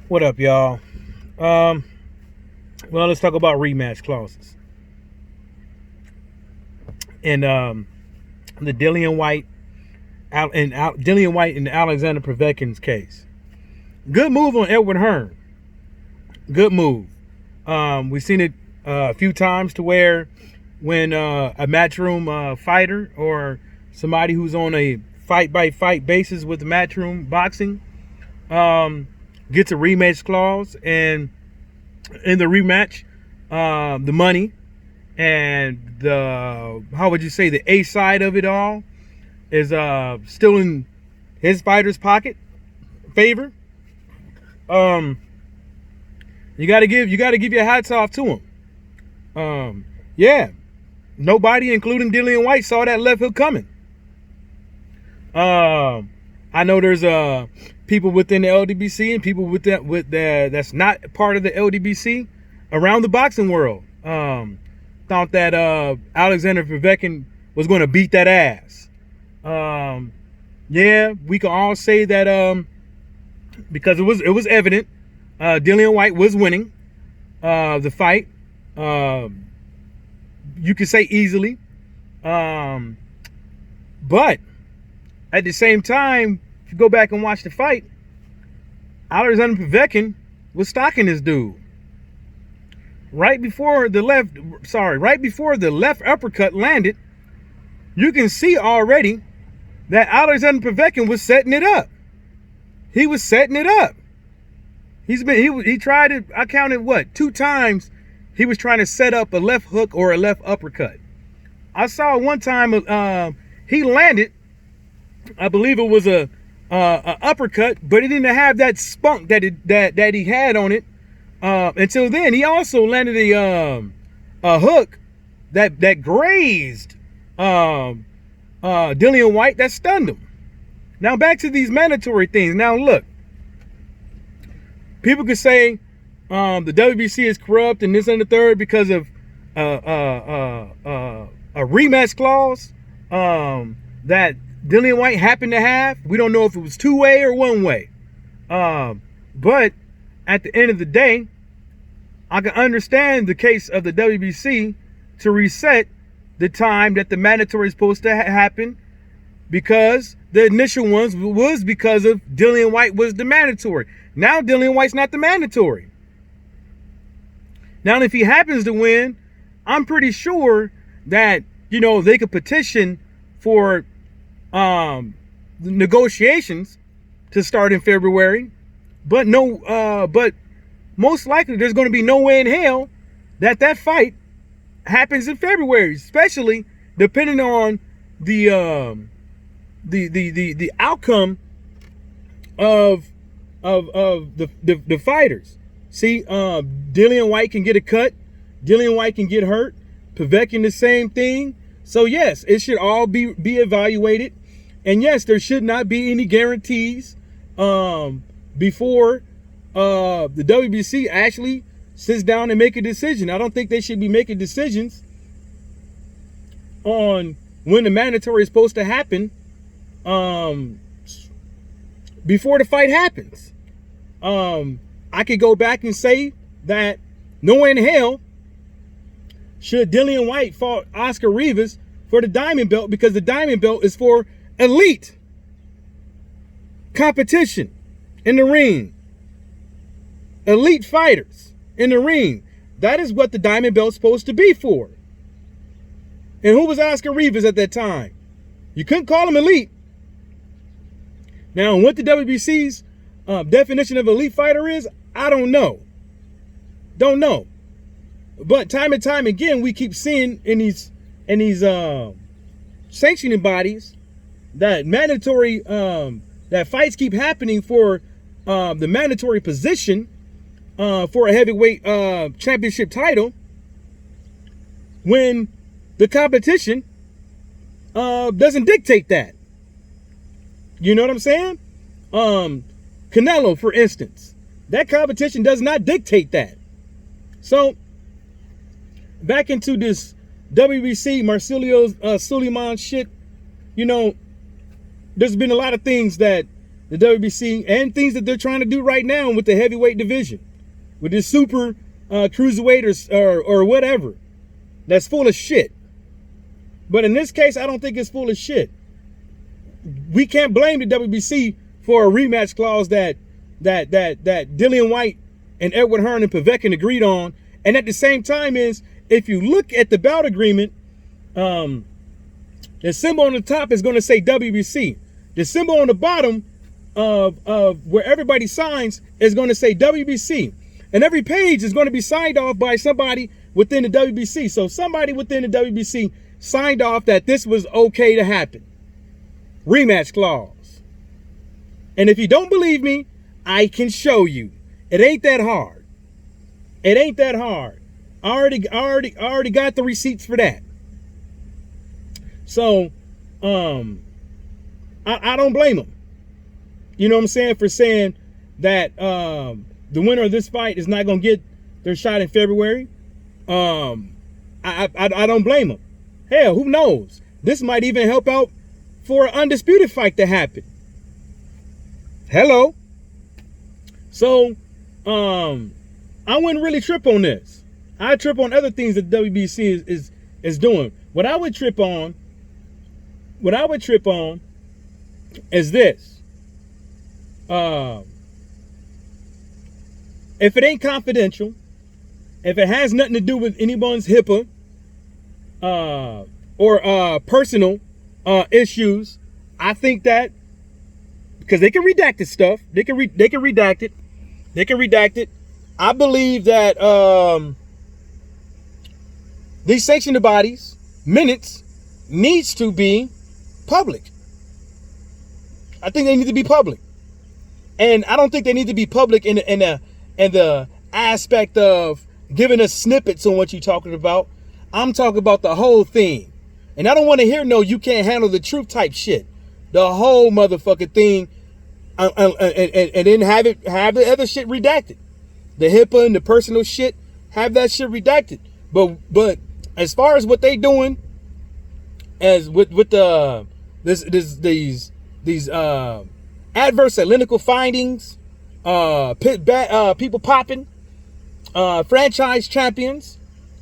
What up, y'all? Well, let's talk about rematch clauses and the Dillian White and Alexander Povetkin's case. Good move on Edward Hearn. Good move. We've seen it a few times to where when a matchroom fighter or somebody who's on a fight by fight basis with the matchroom boxing gets a rematch clause, and in the rematch, the money and the, how would you say, the A side of it all is still in his fighter's pocket favor. You gotta give your hats off to him. Yeah, nobody, including Dillian Whyte, saw that left hook coming. I know there's people within the LDBC and people that's not part of the LDBC around the boxing world thought that Alexander Povetkin was going to beat that ass. Yeah, we can all say that because it was evident Dillian Whyte was winning the fight. You could say easily, but at the same time, if you go back and watch the fight, Alexander Povetkin was stalking this dude. Right before the left uppercut landed, you can see already that Alexander Povetkin was setting it up. He was setting it up. He tried it. I counted 2 times he was trying to set up a left hook or a left uppercut. I saw one time he landed, I believe it was a uppercut, but he didn't have that spunk that he had on it until then. He also landed a hook that grazed Dillian Whyte, that stunned him. Now back to these mandatory things. Now look, people could say the WBC is corrupt and this and the third because of a rematch clause that Dillian Whyte happened to have. We don't know if it was 2-way or 1-way. But at the end of the day, I can understand the case of the WBC to reset the time that the mandatory is supposed to happen, because the initial ones was because of Dillian Whyte was the mandatory. Now Dillian Whyte's not the mandatory. Now if he happens to win, I'm pretty sure that, they could petition for the negotiations to start in February, but most likely there's going to be no way in hell that fight happens in February, especially depending on the outcome of the fighters. See, Dillian Whyte can get a cut, Dillian Whyte can get hurt, Povetkin the same thing. So yes, it should all be evaluated. And yes, there should not be any guarantees before the WBC actually sits down and make a decision. I don't think they should be making decisions on when the mandatory is supposed to happen before the fight happens. I could go back and say that no way in hell should Dillian Whyte fought Oscar Rivas for the diamond belt, because the diamond belt is for elite competition in the ring. Elite fighters in the ring. That is what the diamond belt's supposed to be for. And who was Oscar Rivas at that time? You couldn't call him elite. Now, what the WBC's definition of elite fighter is, I don't know. Don't know. But time and time again, we keep seeing in these sanctioning bodies that mandatory that fights keep happening for the mandatory position for a heavyweight championship title, when the competition doesn't dictate that. You know what I'm saying? Canelo, for instance, that competition does not dictate that. So back into this WBC Marcelo Suleiman shit, there's been a lot of things that the WBC, and things that they're trying to do right now with the heavyweight division, with this super cruiserweight or whatever. That's full of shit. But in this case, I don't think it's full of shit. We can't blame the WBC for a rematch clause that Dillian Whyte and Edward Hearn and Povetkin agreed on. And at the same time is, if you look at the bout agreement, the symbol on the top is going to say WBC. The symbol on the bottom of where everybody signs is going to say WBC. And every page is going to be signed off by somebody within the WBC. So somebody within the WBC signed off that this was okay to happen. Rematch clause. And if you don't believe me, I can show you. It ain't that hard. It ain't that hard. I already got the receipts for that. So, I don't blame them. You know what I'm saying? For saying that the winner of this fight is not going to get their shot in February. I don't blame them. Hell, who knows? This might even help out for an undisputed fight to happen. Hello. So, I wouldn't really trip on this. I trip on other things that WBC is doing. What I would trip on is this. If it ain't confidential, if it has nothing to do with anyone's HIPAA or personal issues, I think that, because they can redact this stuff, they can redact it. I believe that these sanctioned bodies minutes needs to be public. I think they need to be public, and I don't think they need to be public in the aspect of giving us snippets on what you're talking about. I'm talking about the whole thing, and I don't want to hear no "you can't handle the truth" type shit. The whole motherfucking thing, and then have the other shit redacted. The HIPAA and the personal shit, have that shit redacted. But as far as what they doing, as with these adverse analytical findings, people popping, franchise champions,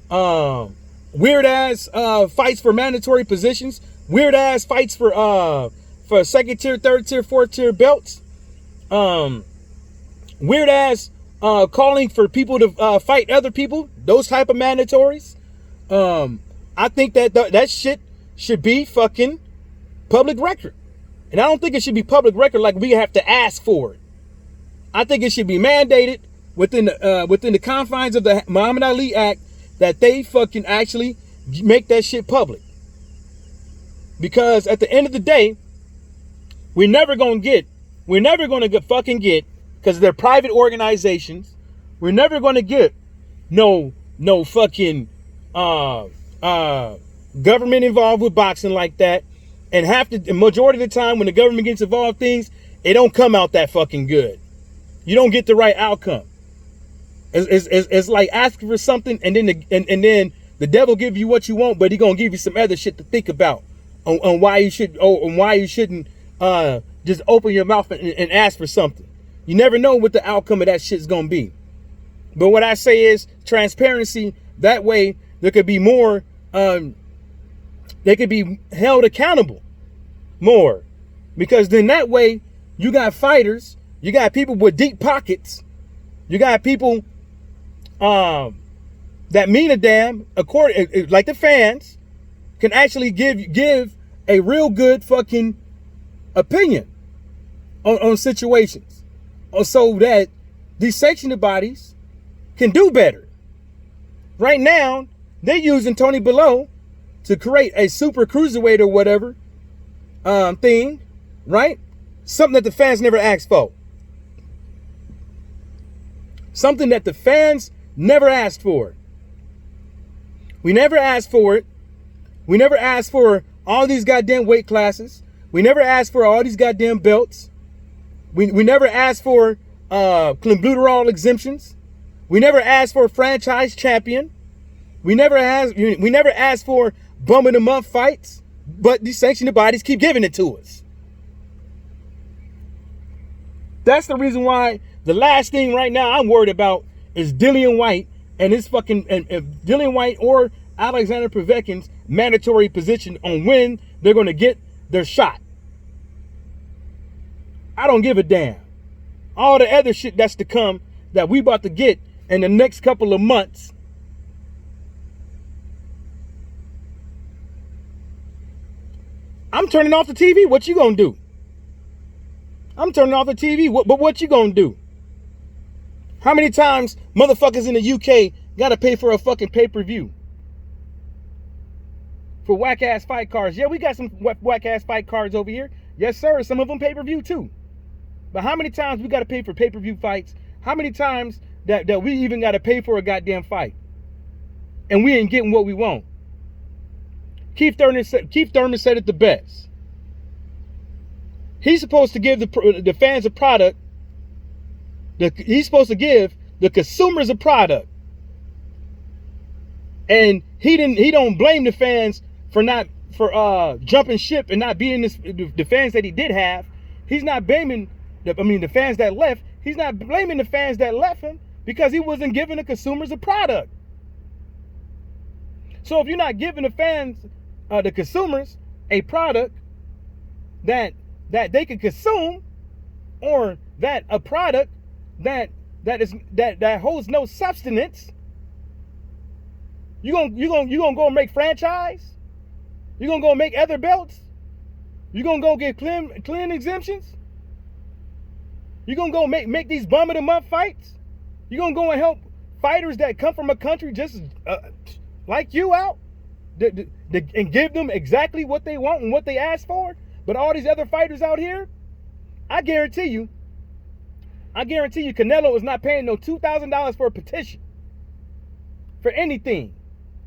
weird ass fights for mandatory positions, weird ass fights for second tier, third tier, fourth tier belts, weird ass calling for people to fight other people, those type of mandatories. I think that shit should be fucking public record. And I don't think it should be public record like we have to ask for it. I think it should be mandated within the confines of the Muhammad Ali Act that they fucking actually make that shit public. Because at the end of the day, we're never gonna fucking get, because they're private organizations, we're never gonna get no fucking government involved with boxing like that. And the majority of the time when the government gets involved things, it don't come out that fucking good. You don't get the right outcome. It's like asking for something and then the devil give you what you want, but he gonna give you some other shit to think about on why you shouldn't just open your mouth and ask for something. You never know what the outcome of that shit's gonna be. But what I say is transparency. That way there could be more. They could be held accountable more, because then that way you got fighters, you got people with deep pockets, you got people that mean a damn, according like the fans can actually give a real good fucking opinion on situations, so that these sanctioning bodies can do better. Right now they're using Tony Bellew to create a super cruiserweight or whatever thing, right? Something that the fans never asked for. Something that the fans never asked for. We never asked for it. We never asked for all these goddamn weight classes. We never asked for all these goddamn belts. We never asked for clenbuterol exemptions. We never asked for a franchise champion. We never asked for bum of the month fights, but these sanctioned bodies keep giving it to us. That's the reason why the last thing right now I'm worried about is Dillian Whyte and his fucking and Dillian Whyte or Alexander Povetkin's mandatory position on when they're going to get their shot. I don't give a damn. All the other shit that's to come that we about to get in the next couple of months. I'm turning off the TV. What you gonna do? I'm turning off the TV. But what you gonna do? How many times motherfuckers in the UK gotta pay for a fucking pay-per-view? For whack-ass fight cards. Yeah, we got some whack-ass fight cards over here. Yes, sir. Some of them pay-per-view too. But how many times we gotta pay for pay-per-view fights? How many times that we even gotta pay for a goddamn fight? And we ain't getting what we want. Keith Thurman said it the best. He's supposed to give the fans a product. He's supposed to give the consumers a product. And he don't blame the fans for jumping ship and not being the fans that he did have. He's not blaming the fans that left. He's not blaming the fans that left him because he wasn't giving the consumers a product. So if you're not giving the fans, the consumers, a product that they can consume, or that a product that holds no substance, you gonna go make franchise? You gonna go make other belts? You gonna go get clean exemptions? You gonna go make these bum of the month fights? You gonna go and help fighters that come from a country just like you out? And give them exactly what they want and what they ask for? But all these other fighters out here, I guarantee you Canelo is not paying no $2,000 for a petition for anything.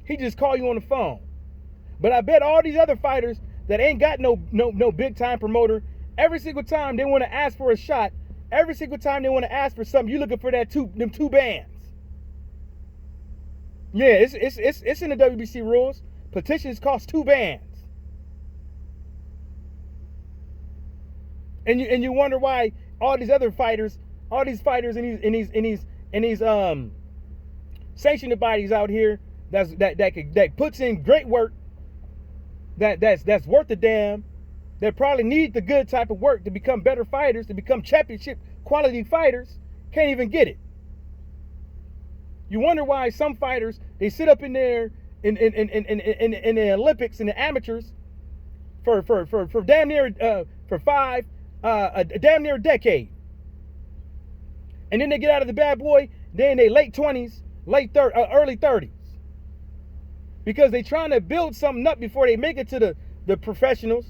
He just call you on the phone. But I bet all these other fighters that ain't got no big time promoter, every single time they want to ask for a shot, every single time they want to ask for something, you looking for them two bands. Yeah, it's in the WBC rules. Petitions cost 2 bands. And you wonder why all these other fighters, all these fighters in these sanctioned bodies out here that puts in great work, that's worth the damn, that probably need the good type of work to become better fighters, to become championship quality fighters, can't even get it. You wonder why some fighters, they sit up in there in the Olympics, in the amateurs, for damn near damn near a decade, and then they get out of the bad boy, they're in their late 20s, early 30s, because they trying to build something up before they make it to the professionals,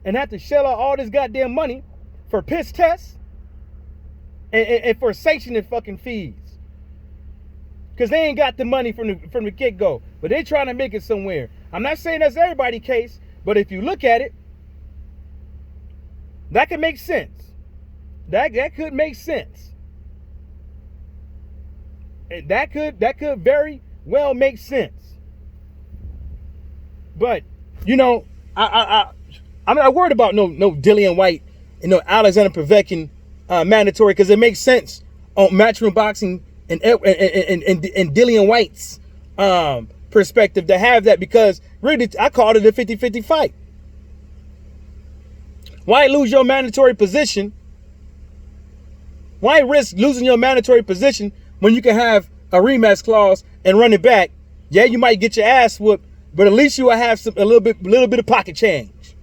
and have to shell out all this goddamn money for piss tests and for sanctioning fucking fees. Because they ain't got the money from the get-go. But they trying to make it somewhere. I'm not saying that's everybody's case, but if you look at it, that could make sense. That could make sense. That could very well make sense. But, I'm not worried about no Dillian Whyte and no Alexander Povetkin mandatory, because it makes sense on Matchroom Boxing and Dillian Whyte's perspective to have that, because really I called it a 50-50 fight. Why lose your mandatory position? Why risk losing your mandatory position when you can have a rematch clause and run it back? Yeah, you might get your ass whooped, but at least you will have a little bit of pocket change,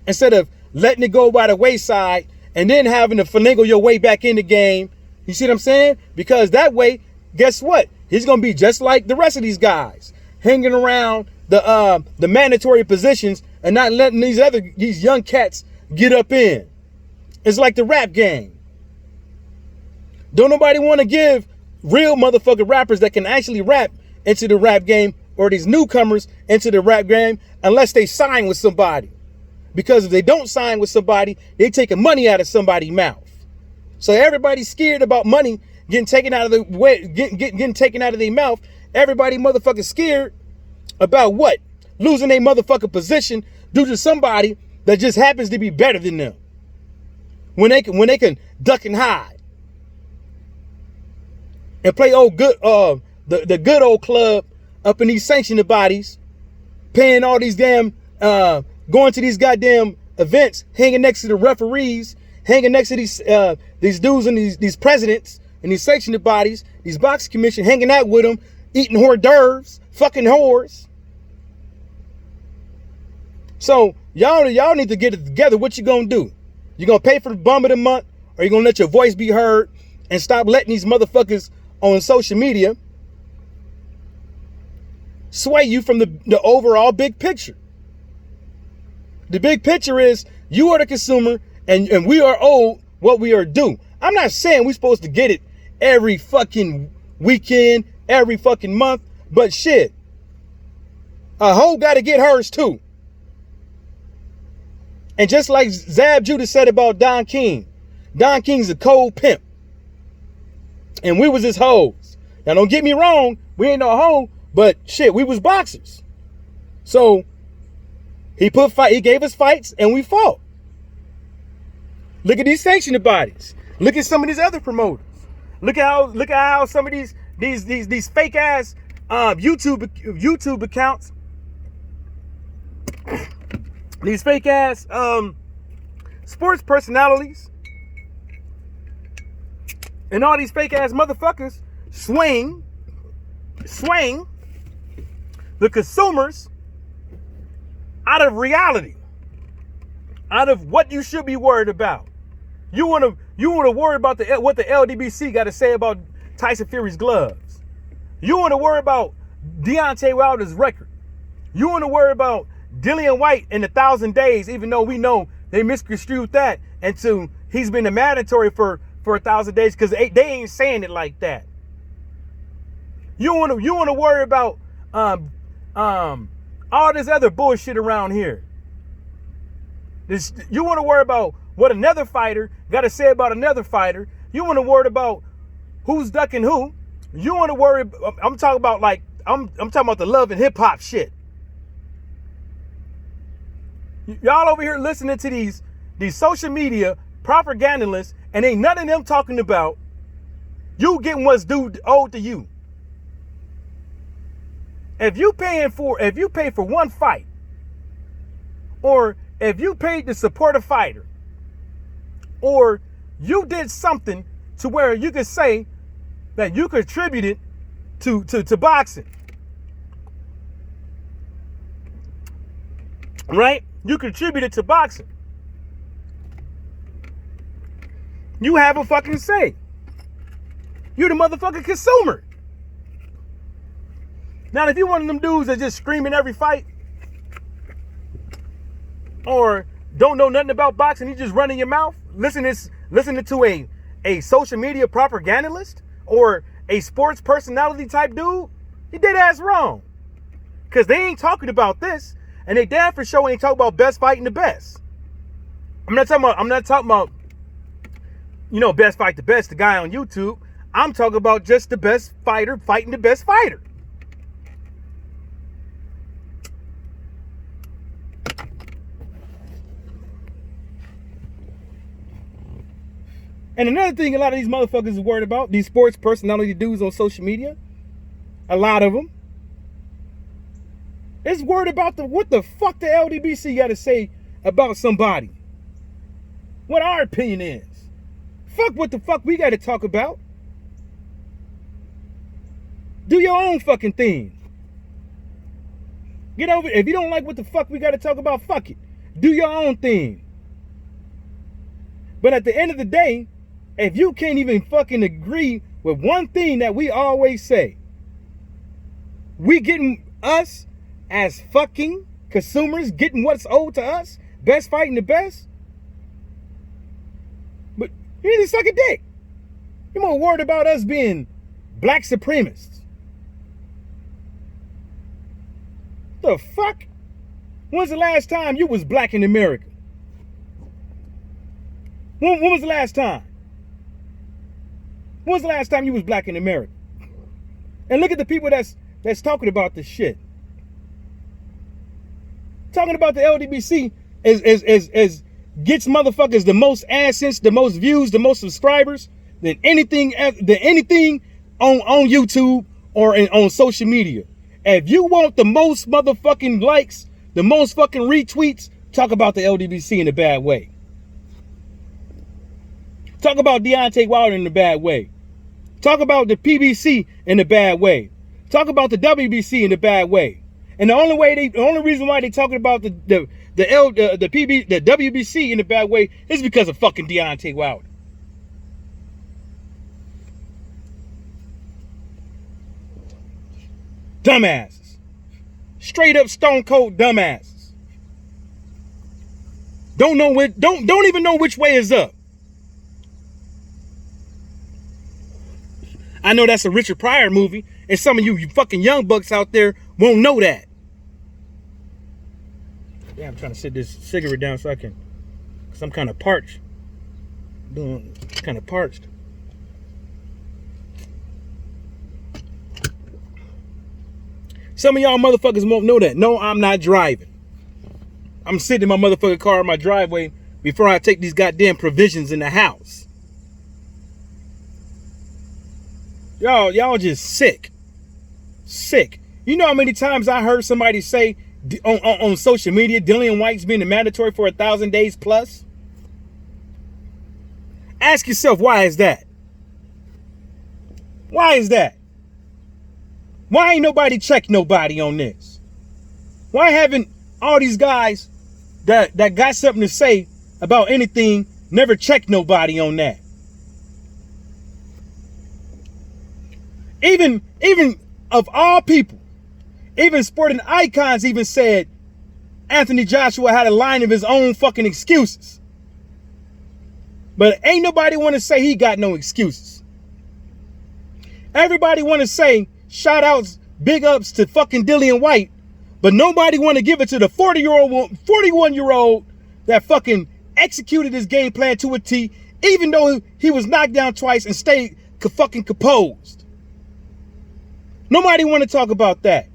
instead of letting it go by the wayside and then having to finagle your way back in the game. You see what I'm saying? Because that way, guess what? He's gonna be just like the rest of these guys, hanging around the mandatory positions and not letting these young cats get up in. It's like the rap game. Don't nobody want to give real motherfucking rappers that can actually rap into the rap game, or these newcomers into the rap game, unless they sign with somebody. Because if they don't sign with somebody, they taking money out of somebody's mouth. So everybody's scared about money getting taken out of the way, getting taken out of their mouth. Everybody motherfucking scared about what? Losing their motherfucking position due to somebody that just happens to be better than them. when they can duck and hide and play old good the good old club up in these sanctioned bodies, paying all these damn going to these goddamn events, hanging next to the referees, hanging next to these dudes and these presidents and these sanctioned bodies, these boxing commission, hanging out with them, eating hors d'oeuvres, fucking whores. So y'all need to get it together. What you gonna do? You gonna pay for the bum of the month, or you gonna let your voice be heard and stop letting these motherfuckers on social media sway you from the overall big picture? The big picture is you are the consumer and we are owed what we are due. I'm not saying we're supposed to get it every fucking weekend, every fucking month, but shit, a hoe got to get hers too. And just like Zab Judah said about Don King King's a cold pimp. And we was his hoes. Now don't get me wrong, we ain't no hoe, but shit, we was boxers. So he gave us fights and we fought. Look at these sanctioned bodies. Look at some of these other promoters. Look at how some of these fake ass YouTube accounts, these fake ass sports personalities, and all these fake ass motherfuckers swing the consumers out of reality, out of what you should be worried about. You wanna worry about what the LDBC got to say about Tyson Fury's gloves. You wanna worry about Deontay Wilder's record. You wanna worry about Dillian Whyte in 1,000 days, even though we know they misconstrued that into he's been a mandatory for 1,000 days because they ain't saying it like that. You wanna worry about all this other bullshit around here. You want to worry about what another fighter got to say about another fighter. You want to worry about who's ducking who. You want to worry. I'm talking about I'm talking about the love and hip hop shit. Y'all over here listening to these social media propagandists, and ain't none of them talking about you getting what's owed to you. If you pay for one fight, or if you paid to support a fighter, or you did something to where you could say that you contributed to boxing, right? You contributed to boxing. You have a fucking say. You're the motherfucking consumer. Now, if you're one of them dudes that just screaming every fight, or don't know nothing about boxing, you just running your mouth, listening to a social media propagandist or a sports personality type dude, you dead ass wrong. Because they ain't talking about this, and they damn for sure ain't talking about best fighting the best. I'm not talking about best fight the best, the guy on YouTube. I'm talking about just the best fighter fighting the best fighter. And another thing a lot of these motherfuckers is worried about, these sports personality dudes on social media, a lot of them, is worried about what the fuck the LDBC got to say about somebody. What our opinion is. Fuck what the fuck we got to talk about. Do your own fucking thing. Get over it. If you don't like what the fuck we got to talk about, fuck it. Do your own thing. But at the end of the day, if you can't even fucking agree with one thing that we always say, we getting us as fucking consumers, getting what's owed to us, best fighting the best, but you need to suck a dick. You're more worried about us being black supremacists. The fuck? When's the last time you was black in America? When was the last time? When was the last time you was black in America? And look at the people that's talking about this shit. Talking about the LDBC as gets motherfuckers the most AdSense, the most views, the most subscribers than anything on YouTube or on social media. If you want the most motherfucking likes, the most fucking retweets, talk about the LDBC in a bad way. Talk about Deontay Wilder in a bad way. Talk about the PBC in a bad way. Talk about the WBC in a bad way. And the only reason why they talking about the WBC in a bad way is because of fucking Deontay Wilder. Dumbasses. Straight up stone cold dumbasses. Don't even know which way is up. I know that's a Richard Pryor movie, and some of you fucking young bucks out there won't know that. Yeah, I'm trying to sit this cigarette down so I can, because I'm kind of parched. Kind of parched. Some of y'all motherfuckers won't know that. No, I'm not driving. I'm sitting in my motherfucking car in my driveway before I take these goddamn provisions in the house. Y'all just sick. Sick. You know how many times I heard somebody say on social media, Dillian Whytes being the mandatory for 1,000 days plus? Ask yourself, why is that? Why is that? Why ain't nobody checked nobody on this? Why haven't all these guys that got something to say about anything never checked nobody on that? Even of all people, even sporting icons even said Anthony Joshua had a line of his own fucking excuses. But ain't nobody want to say he got no excuses. Everybody want to say shout outs, big ups to fucking Dillian Whyte, but nobody want to give it to the 41-year-old that fucking executed his game plan to a T, even though he was knocked down twice and stayed fucking composed. Nobody want to talk about that.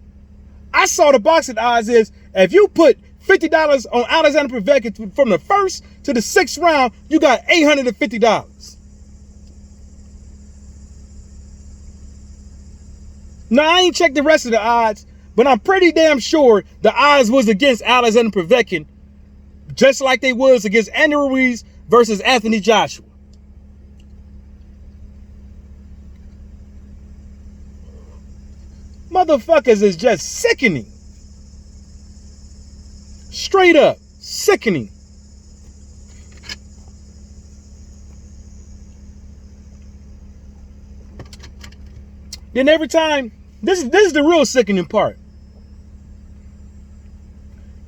I saw the boxing odds is if you put $50 on Alexander Povetkin from the first to the 6th round, you got $850. Now, I ain't checked the rest of the odds, but I'm pretty damn sure the odds was against Alexander Povetkin, just like they was against Andy Ruiz versus Anthony Joshua. Motherfuckers is just sickening. Straight up sickening. Then every time, this is the real sickening part.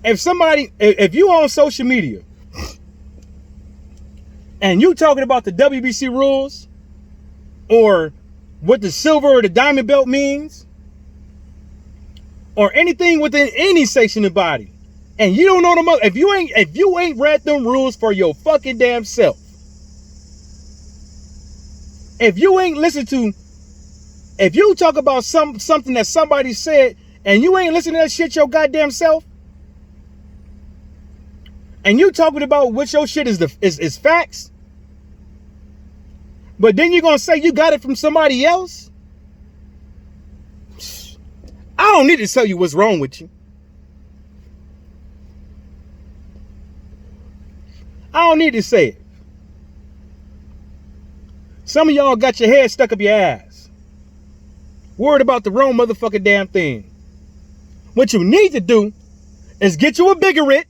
If you on social media and you talking about the WBC rules or what the silver or the diamond belt means or anything within any section of the body, and you don't know them, if you ain't read them rules for your fucking damn self, if you ain't listened to, if you talk about something that somebody said and you ain't listening to that shit your goddamn self, and you talking about what your shit is facts, but then you're gonna say you got it from somebody else, I don't need to tell you what's wrong with you. I don't need to say it. Some of y'all got your head stuck up your ass, worried about the wrong motherfucking damn thing. What you need to do is get you a biggerette.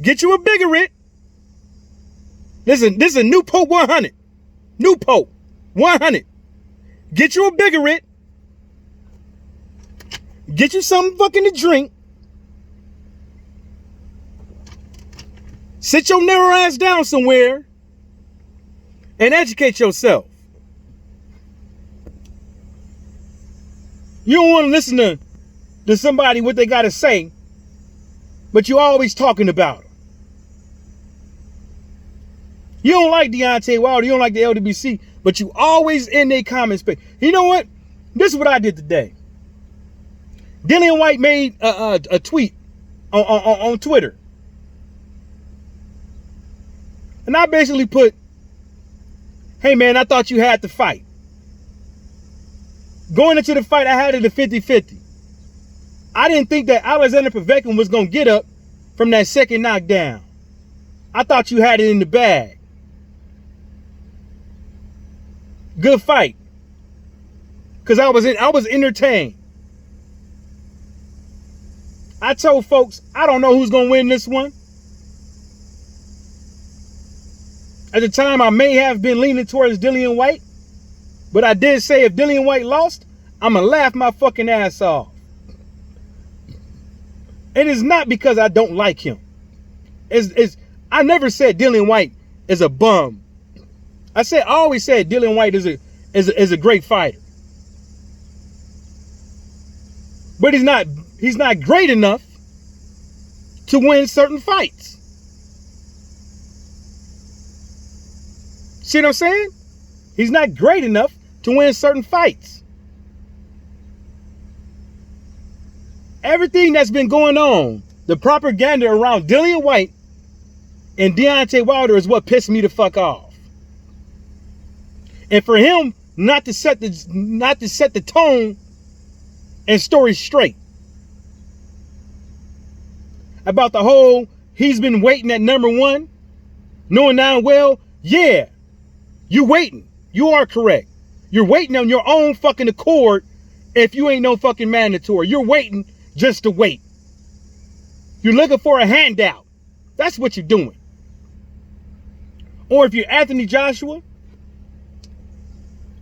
Get you a biggerette. Listen, this is a Newport 100. Newport 100. Get you a biggerette. Get you something fucking to drink. Sit your narrow ass down somewhere and educate yourself. You don't want to listen to somebody what they got to say, but you always talking about them. You don't like Deontay Wilder, you don't like the LDBC, but you always in their comment space. You know what? This is what I did today. Dillian Whyte made a tweet on Twitter. And I basically put, hey man, I thought you had the fight. Going into the fight, I had it a 50-50. I didn't think that Alexander Povetkin was going to get up from that second knockdown. I thought you had it in the bag. Good fight. Because I was entertained. I told folks, I don't know who's going to win this one. At the time, I may have been leaning towards Dillian Whyte. But I did say if Dillian Whyte lost, I'm going to laugh my fucking ass off. It is not because I don't like him. I never said Dillian Whyte is a bum. I always said Dillian Whyte is a great fighter. But he's not great enough to win certain fights. See what I'm saying? He's not great enough to win certain fights. Everything that's been going on, the propaganda around Dillian Whyte and Deontay Wilder is what pissed me the fuck off. And for him not to set the tone and story straight about the whole he's been waiting at #1, knowing damn well, yeah, you waiting. You are correct. You're waiting on your own fucking accord if you ain't no fucking mandatory. You're waiting just to wait. You're looking for a handout. That's what you're doing. Or if you're Anthony Joshua,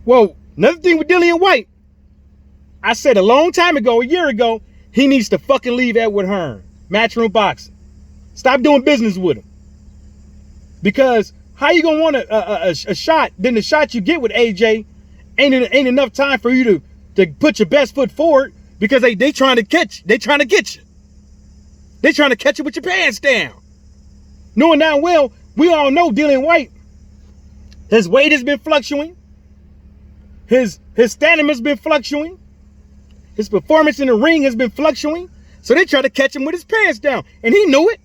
well, another thing with Dillian Whyte, I said a long time ago, a year ago, he needs to fucking leave Edward Hearn, Matchroom Boxing. Stop doing business with him. Because how you gonna want a shot? Then the shot you get with AJ ain't enough time for you to put your best foot forward because they trying to catch. They trying to get you. They trying to catch you with your pants down. Knowing damn well, we all know Dillian Whyte. His weight has been fluctuating. His stamina's been fluctuating. His performance in the ring has been fluctuating. So they try to catch him with his pants down, and he knew it.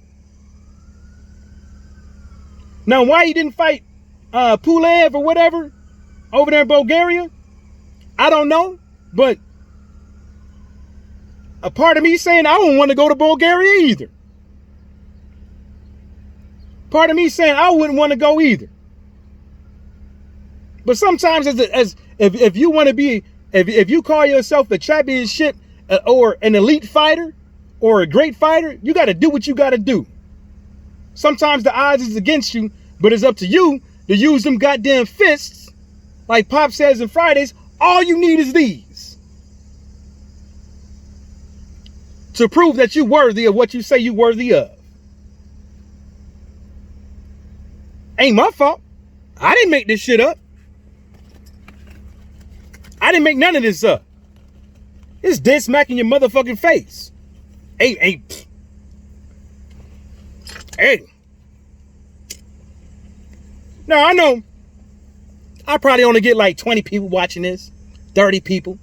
Now, why he didn't fight Pulev or whatever over there in Bulgaria, I don't know. But a part of me saying I don't want to go to Bulgaria either. Part of me saying I wouldn't want to go either. But sometimes, if you want to be, if you call yourself a championship or an elite fighter or a great fighter, you got to do what you got to do. Sometimes the odds is against you, but it's up to you to use them goddamn fists. Like Pop says in Fridays, all you need is these to prove that you're worthy of what you say you're worthy of. Ain't my fault. I didn't make this shit up. I didn't make none of this up. It's dead smack in your motherfucking face. Hey. Now, I know I probably only get like 20 people watching this, 30 people,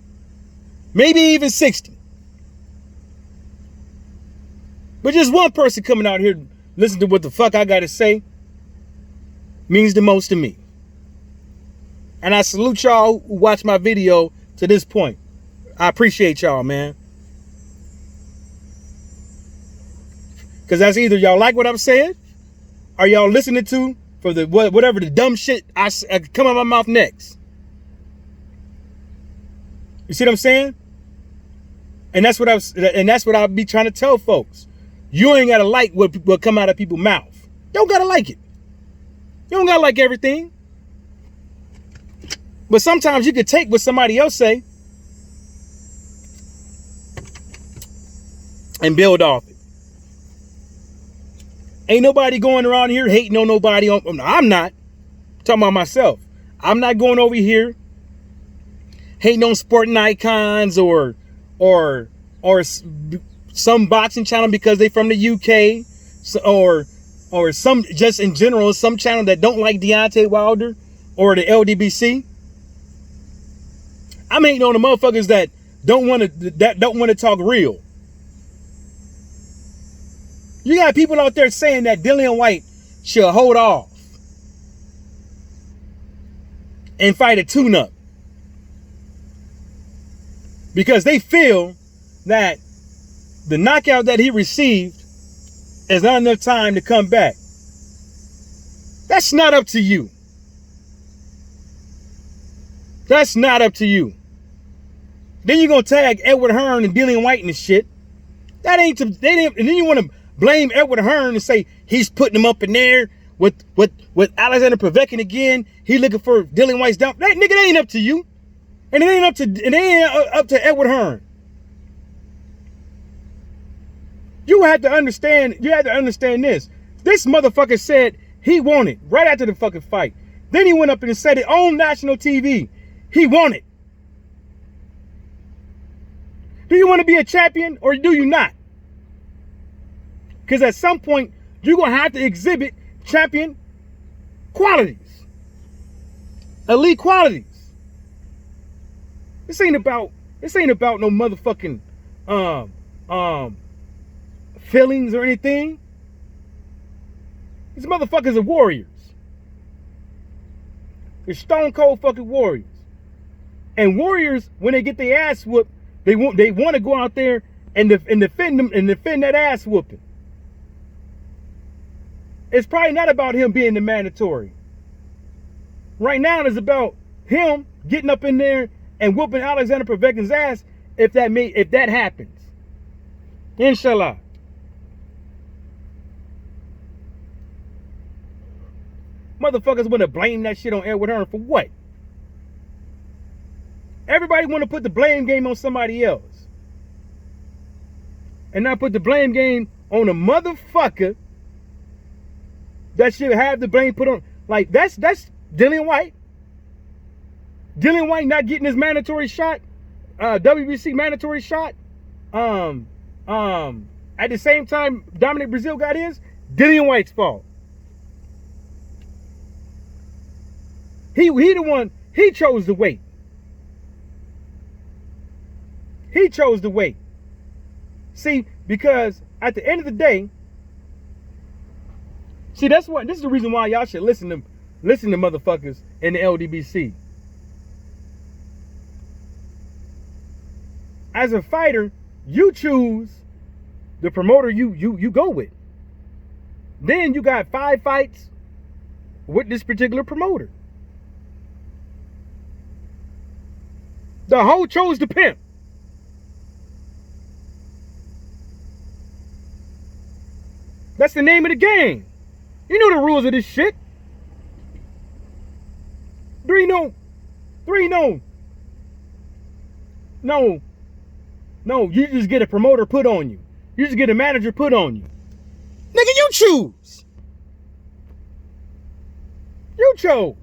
maybe even 60. But just one person coming out here listening to what the fuck I got to say means the most to me. And I salute y'all who watch my video to this point. I appreciate y'all, man. Because that's either y'all like what I'm saying or y'all listening to for the whatever the dumb shit I come out of my mouth next. You see what I'm saying? And that's what I'll be trying to tell folks. You ain't gotta like what come out of people's mouth. You don't gotta like it. You don't gotta like everything. But sometimes you can take what somebody else say and build off it. Ain't nobody going around here hating on nobody. I'm not. I'm talking about myself. I'm not going over here hating on sporting icons or some boxing channel because they from the UK or some just in general some channel that don't like Deontay Wilder or the LDBC. I'm hating on the motherfuckers that don't want to talk real. You got people out there saying that Dillian Whyte should hold off. and fight a tune-up. Because they feel that the knockout that he received is not enough time to come back. That's not up to you. That's not up to you. Then you're going to tag Edward Hearn and Dillian Whyte and shit. That ain't to, they didn't, and then you want to blame Edward Hearn and say he's putting him up in there with Alexander Povetkin again. He looking for Dillian Whyte's down. That nigga, that ain't up to you. And it ain't up to Edward Hearn. You had to understand this. This motherfucker said he wanted right after the fucking fight. Then he went up and said it on national TV. He wanted. Do you want to be a champion or do you not? Because at some point, you're going to have to exhibit champion qualities. Elite qualities. This ain't about no motherfucking feelings or anything. These motherfuckers are warriors. They're stone cold fucking warriors. And warriors, when they get their ass whooped, they want to go out there and defend that ass whooping. It's probably not about him being the mandatory. Right now, it's about him getting up in there and whooping Alexander Povetkin's ass if that happens. Inshallah. Motherfuckers want to blame that shit on Edward Hearn for what? Everybody want to put the blame game on somebody else. And not put the blame game on a motherfucker that should have the blame put on. Like, that's Dillian Whyte. Dillian Whyte not getting his mandatory shot, WBC mandatory shot. At the same time Dominic Brazil got his, Dillian Whyte's fault. He the one, he chose to wait. He chose to wait. See, because at the end of the day, see, this is the reason why y'all should listen to motherfuckers in the LDBC. As a fighter, you choose the promoter you go with. Then you got 5 fights with this particular promoter. The hoe chose the pimp. That's the name of the game. You know the rules of this shit. 3-0. No, you just get a promoter put on you. You just get a manager put on you. Nigga, you choose. You chose.